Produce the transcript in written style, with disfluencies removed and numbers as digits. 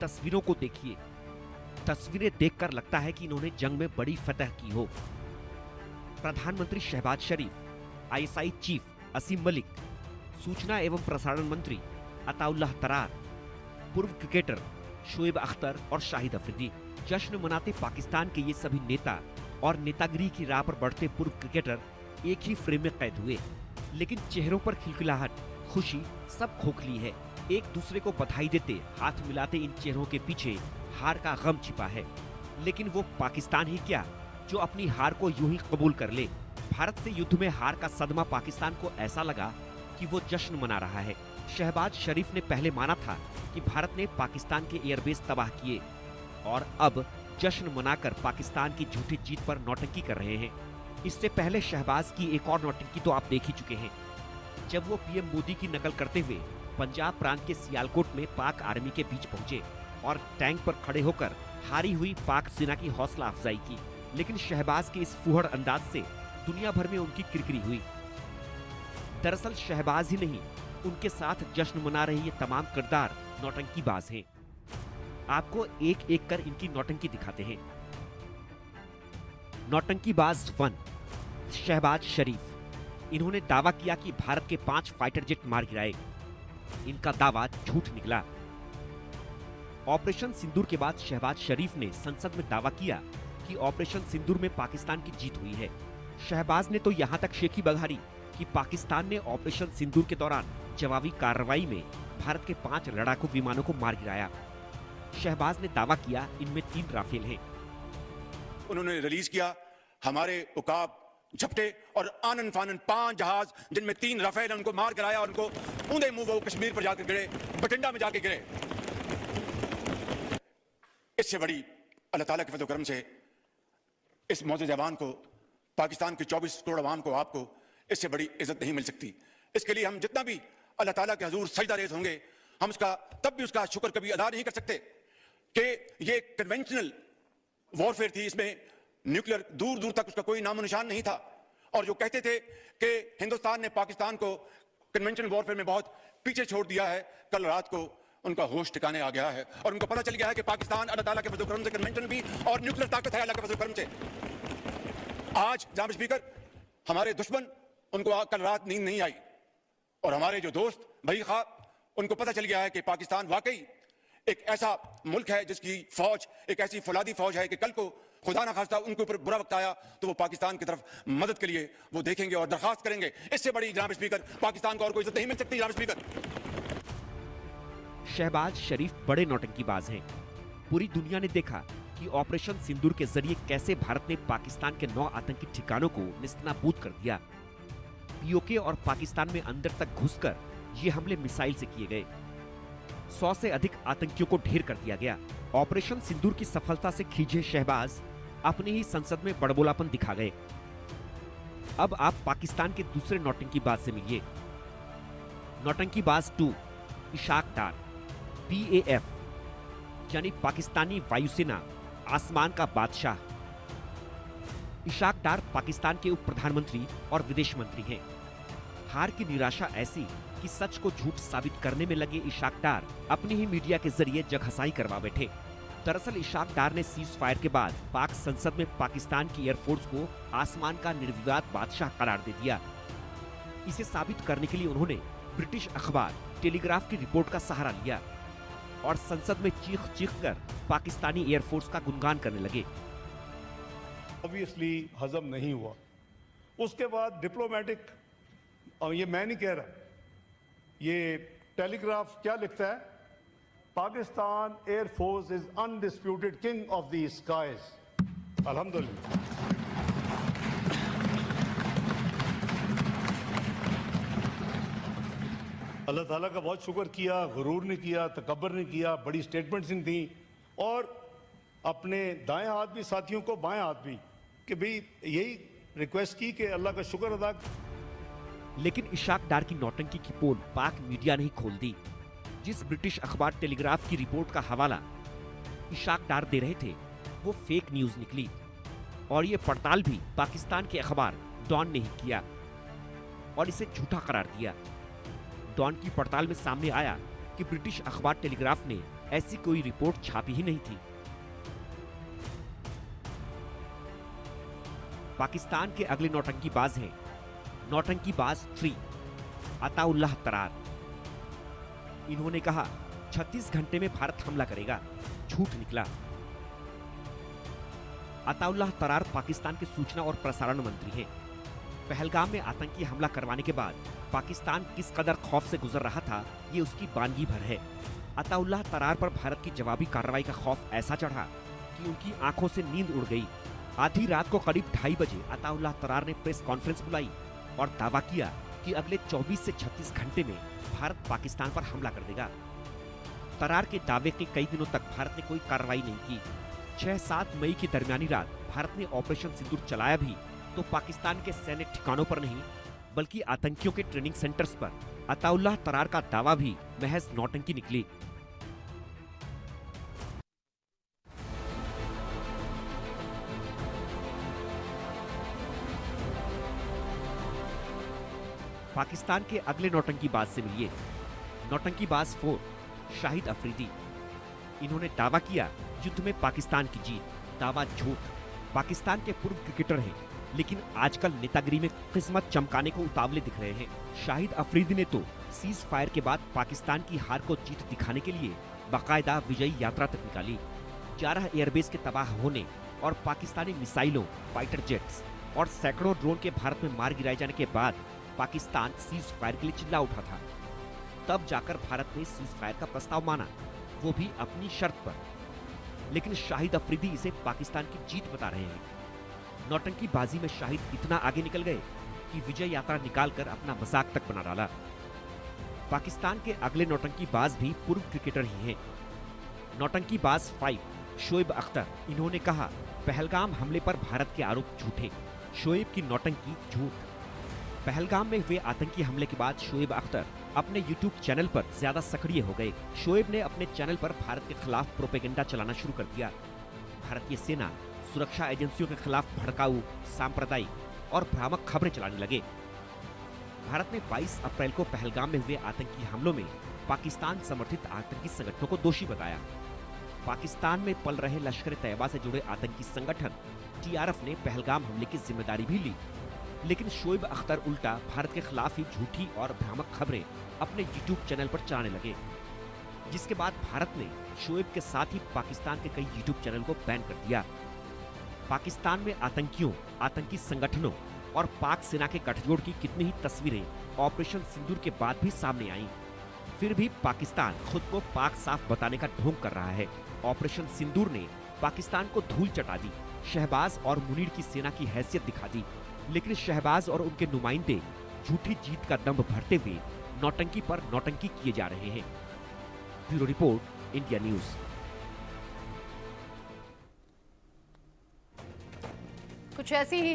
तस्वीरों को देखिए। तस्वीरें देखकर लगता है कि इन्होंने जंग में बड़ी फतह की हो। प्रधानमंत्री शहबाज शरीफ, आईएसआई चीफ असीम मलिक, सूचना एवं प्रसारण मंत्री अताउल्लाह तरार, पूर्व क्रिकेटर शोएब अख्तर और शाहिद अफरीदी। जश्न मनाते पाकिस्तान के ये सभी नेता और नेतागिरी की राह पर बढ़ते पूर्व क्रिकेटर एक ही फ्रेम में कैद हुए, लेकिन चेहरों पर खिलखिलाहट, खुशी सब खोखली है। एक दूसरे को बधाई देते, हाथ मिलाते इन चेहरों के पीछे हार का गम छिपा है। लेकिन वो पाकिस्तान ही क्या जो अपनी हार को यूं ही कबूल कर ले। भारत से युद्ध में हार का सदमा पाकिस्तान को ऐसा लगा कि वो जश्न मना रहा है। शहबाज शरीफ ने पहले माना था कि भारत ने पाकिस्तान के एयरबेस तबाह किए और अब जश्न मनाकर पाकिस्तान की झूठी जीत पर नौटंकी कर रहे हैं। इससे पहले शहबाज की एक और नौटंकी तो आप देख ही चुके हैं, जब वो पीएम मोदी की नकल करते हुए पंजाब प्रांत के सियालकोट में पाक आर्मी के बीच पहुंचे और टैंक पर खड़े होकर हारी हुई पाक सेना की हौसला अफजाई की। लेकिन शहबाज के इस फुहड़ अंदाज से दुनिया भर में उनकी किरकिरी हुई। दरअसल शहबाज ही नहीं, उनके साथ जश्न मना रहे ये तमाम किरदार नौटंकीबाज हैं। आपको एक एक कर इनकी नौटंकी दिखाते हैं। नौटंकीबाज 1, शहबाज शरीफ। इन्होंने दावा किया कि भारत के 5 फाइटर जेट मार गिराए। इनका दावा झूठ निकला। ऑपरेशन सिंदूर के बाद शहबाज शरीफ ने संसद में दावा किया कि ऑपरेशन सिंदूर में पाकिस्तान की जीत हुई है। शहबाज ने तो यहां तक शेखी बघारी कि पाकिस्तान ने ऑपरेशन सिंदूर के दौरान जवाबी कार्रवाई में भारत के 5 लड़ाकू विमानों को मार गिराया। शहबाज ने दावा किया इनमें 3 राफेल हैं। उन्होंने रिलीज किया हमारे उकाब, झपटे और आनन फानन 5 जहाज, जिनमें 3 राफेल, उनको मार गिराया और उनको ऊंधे मुंह वो कश्मीर पर जाकर गिरे, बठिंडा में जाके गिरे। इससे बड़ी अल्लाह ताला के फजल करम से इस मौजूद जवान को, पाकिस्तान के 24 करोड़ अवाम को, आपको इससे बड़ी इज्जत नहीं मिल सकती। इसके लिए हम जितना भी अल्लाह ताला के हजूर सजदा रेज़ होंगे, हम उसका तब भी उसका शुक्र कभी अदा नहीं कर सकते कि ये कन्वेंशनल वॉरफेयर थी। इसमें न्यूक्लियर दूर दूर तक उसका कोई नामो निशान नहीं था। और जो कहते थे कि हिंदुस्तान ने पाकिस्तान को कन्वेंशनल वॉरफेयर में बहुत पीछे छोड़ दिया है, कल रात को उनका होश ठिकाने आ गया है और उनको पता चल गया है कि पाकिस्तान अल्लाह ताला के फजल करम से कन्वेंशनल भी और न्यूक्लियर ताकत है अल्लाह के फजल करम से। आज जनाब स्पीकर, हमारे दुश्मन उनको कल रात नींद नहीं आई और हमारे जो दोस्त भाई खा, उनको पता चल गया है कि पाकिस्तान वाकई एक ऐसा मुल्क है जिसकी फौज एक ऐसी फौलादी फौज है कि कल को खुदा ना खास्ता उनके ऊपर बुरा वक्त आया तो वो पाकिस्तान की तरफ मदद के लिए वो देखेंगे और दरखास्त करेंगे। इससे बड़ी जनाब स्पीकर पाकिस्तान को और कोई इज्जत नहीं मिल सकती। जनाब स्पीकर, शहबाज शरीफ बड़े नौटंकीबाज हैं। पूरी दुनिया ने देखा कि ऑपरेशन सिंदूर के जरिए कैसे भारत ने पाकिस्तान के 9 आतंकी ठिकानों को निस्तानाबूद कर दिया। पीओके और पाकिस्तान में अंदर तक घुसकर ये हमले मिसाइल से किए गए। 100 से अधिक आतंकियों को ढेर कर दिया गया। ऑपरेशन सिंदूर की सफलता से खींचे शहबाज अपने ही संसद में बड़बोलापन दिखा गए। अब आप पाकिस्तान के दूसरे नौटंकीबाज से मिलिए। नौटंकीबाज 2, इशाक डार, PAF यानी पाकिस्तानी वायुसेना आसमान का बादशाह। इशाक डार पाकिस्तान के उप प्रधानमंत्री और विदेश मंत्री हैं। हार की निराशा ऐसी कि सच को झूठ साबित करने में लगे इशाक डार अपनी ही मीडिया के जरिए जगहसाई करवा बैठे। दरअसल इशाक डार ने सीज फायर के बाद पाक संसद में पाकिस्तान की एयरफोर्स को आसमान का निर्विवाद बादशाह करार दे दिया। इसे साबित करने के लिए उन्होंने ब्रिटिश अखबार टेलीग्राफ की रिपोर्ट का सहारा लिया और संसद में चीख चीख कर पाकिस्तानी एयरफोर्स का गुणगान करने लगे। ऑब्वियसली हजम नहीं हुआ। उसके बाद डिप्लोमेटिक, और ये मैं नहीं कह रहा, ये टेलीग्राफ क्या लिखता है, Pakistan air force is undisputed king of the skies. अल्हम्दुलिल्लाह। अल्लाह ताला का बहुत शुक्र किया, गुरूर नहीं किया, तकब्बर नहीं किया, बड़ी स्टेटमेंट्स नहीं थी और अपने दाएं हाथ भी साथियों को, बाएं हाथ भी, कि भाई यही रिक्वेस्ट की कि अल्लाह का शुक्र अदा। लेकिन इशाक डार की नौटंकी की पोल पाक मीडिया ने ही खोल दी। जिस ब्रिटिश अखबार टेलीग्राफ की रिपोर्ट का हवाला इशाक डार दे रहे थे वो फेक न्यूज निकली और ये पड़ताल भी पाकिस्तान के अखबार डॉन ने ही किया और इसे झूठा करार दिया। डॉन की पड़ताल में सामने आया कि ब्रिटिश अखबार टेलीग्राफ ने ऐसी कोई रिपोर्ट छापी ही नहीं थी। पाकिस्तान के अगले नौटंकीबाज हैं नौटंकीबाज 3 अताउल्लाह तरार। इन्होंने कहा 36 घंटे में भारत हमला करेगा, झूठ निकला। अताउल्लाह तरार पाकिस्तान के सूचना और प्रसारण मंत्री हैं। पहलगाम में आतंकी हमला करवाने के बाद पाकिस्तान किस कदर खौफ से गुजर रहा था, ये उसकी बानगी भर है। अताउल्लाह तरार पर भारत की जवाबी कार्रवाई का खौफ ऐसा चढ़ा कि उनकी आंखों से नींद उड़ गई। आधी रात को करीब 2:30 बजे अताउल्लाह तरार ने प्रेस कॉन्फ्रेंस बुलाई और दावा किया कि अगले 24 से 36 घंटे में भारत पाकिस्तान पर हमला कर देगा। तरार के दावे के कई दिनों तक भारत ने कोई कार्रवाई नहीं की। 6-7 मई की दरमियानी रात भारत ने ऑपरेशन सिंदूर चलाया भी तो पाकिस्तान के सैन्य ठिकानों पर नहीं, बल्कि आतंकियों के ट्रेनिंग सेंटर्स पर। अताउल्लाह तरार का दावा भी महज नौटंकी निकली। पाकिस्तान के अगले नौटंकीबाज से मिलिए। नौटंकीबाज 4 शाहिद अफरीदी। इन्होंने दावा किया युद्ध में पाकिस्तान की जीत। दावा झूठ। पाकिस्तान के पूर्व क्रिकेटर हैं, लेकिन आजकल नेतागिरी में किस्मत चमकाने को उतावले दिख रहे हैं। शाहिद अफरीदी ने तो सीज फायर के बाद पाकिस्तान की हार को जीत दिखाने के लिए बाकायदा विजयी यात्रा तक निकाली। 11 एयरबेस के तबाह होने और पाकिस्तानी मिसाइलों, फाइटर जेट्स और सैकड़ों ड्रोन के भारत में मार गिराए जाने के बाद पाकिस्तान सीज फायर के लिए चिल्ला उठा था। तब जाकर भारत ने सीज फायर का प्रस्ताव माना, वो भी अपनी शर्त पर। लेकिन शाहिद अफरीदी इसे पाकिस्तान की जीत बता रहे हैं। नौटंकीबाजी में शाहिद इतना आगे निकल गए कि विजय यात्रा निकालकर अपना मजाक तक बना डाला। पाकिस्तान के अगले नौटंकीबाज भी पूर्व क्रिकेटर ही हैं। नौटंकीबाज 5 शोएब अख्तर। इन्होंने कहा पहलगाम हमले पर भारत के आरोप झूठे, शोएब की नौटंकी झूठ। पहलगाम में हुए आतंकी हमले के बाद शोएब अख्तर अपने YouTube चैनल पर ज्यादा सक्रिय हो गए। शोएब ने अपने चैनल पर भारत के खिलाफ प्रोपेगेंडा चलाना शुरू कर दिया। भारतीय सेना, सुरक्षा एजेंसियों के खिलाफ भड़काऊ, सांप्रदायिक और भ्रामक खबरें चलाने लगे। भारत ने 22 अप्रैल को पहलगाम में हुए आतंकी हमलों में पाकिस्तान समर्थित आतंकी संगठनों को दोषी बताया। पाकिस्तान में पल रहे लश्कर ए तैयबा से जुड़े आतंकी संगठन TRF ने पहलगाम हमले की जिम्मेदारी भी ली। लेकिन शोएब अख्तर उल्टा भारत के खिलाफ ही झूठी और भ्रामक खबरें अपने YouTube चैनल पर चलाने लगे, जिसके बाद भारत ने शोएब के साथ ही पाकिस्तान के कई YouTube चैनल को बैन कर दिया। पाकिस्तान में आतंकियों, आतंकी संगठनों और पाक सेना के गठजोड़ की कितनी ही तस्वीरें ऑपरेशन सिंदूर के बाद भी सामने आईं। फिर भी पाकिस्तान खुद को पाक साफ बताने का ढोंग कर रहा है। ऑपरेशन सिंदूर ने पाकिस्तान को धूल चटा दी, शहबाज और मुनीर की सेना की हैसियत दिखा दी। लेकिन शहबाज और उनके नुमाइंदे झूठी जीत का दंभ भरते हुए नौटंकी पर नौटंकी किए जा रहे हैं। Bureau report, India news. कुछ ऐसी ही